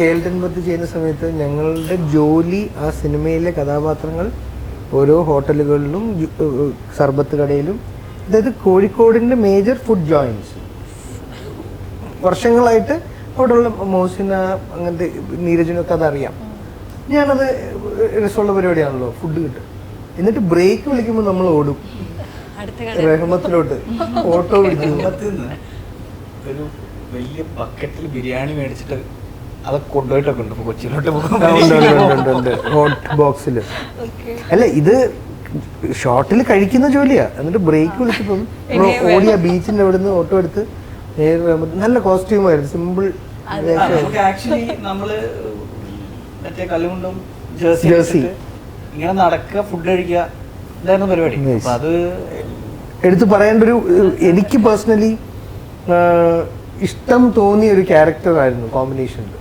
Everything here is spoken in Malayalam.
കേൾട്ടൻപത്ത് ചെയ്യുന്ന സമയത്ത് ഞങ്ങളുടെ ജോലി ആ സിനിമയിലെ കഥാപാത്രങ്ങൾ ഓരോ ഹോട്ടലുകളിലും സർബത്ത് കടയിലും, അതായത് കോഴിക്കോടിൻ്റെ മേജർ ഫുഡ് ജോയിൻസ് വർഷങ്ങളായിട്ട് അവിടെയുള്ള മോസിന അങ്ങനത്തെ നീരജിനൊക്കെ അതറിയാം. ഞാനത് രസമുള്ള പരിപാടിയാണല്ലോ, ഫുഡ് കിട്ടും. എന്നിട്ട് ബ്രേക്ക് വിളിക്കുമ്പോൾ നമ്മൾ ഓടും റഹ്മത്തിലോട്ട്, ഓട്ടോ പിടിക്കും. ഒരു വലിയ ബക്കറ്റിൽ ബിരിയാണി മേടിച്ചിട്ട് അത് കൊണ്ടുപോയിട്ടൊക്കെ ഉണ്ട് കൊച്ചിയിലോട്ട് ഹോട്ട് ബോക്സിൽ. അല്ല, ഇത് ഷോർട്ടിൽ കഴിക്കുന്ന ജോലിയാ. എന്നിട്ട് ബ്രേക്ക് വിളിച്ചപ്പം ഓടിയ ബീച്ചിന്റെ അവിടെ നിന്ന് ഓട്ടോ എടുത്ത് നല്ല കോസ്റ്റ്യൂമായിരുന്നു, സിമ്പിൾ. ആക്ച്വലി നമ്മള് മറ്റേ കല്ലുകൊണ്ടും ജേഴ്സി ഇങ്ങനെ നടക്കുക, ഫുഡ് കഴിക്കുക, ഇതായിരുന്നു പരിപാടി. അപ്പൊ അത് എടുത്തു പറയേണ്ട ഒരു, എനിക്ക് പേഴ്സണലി ഇഷ്ടം തോന്നിയ ഒരു ക്യാരക്ടർ ആയിരുന്നു കോമ്പിനേഷനിൽ.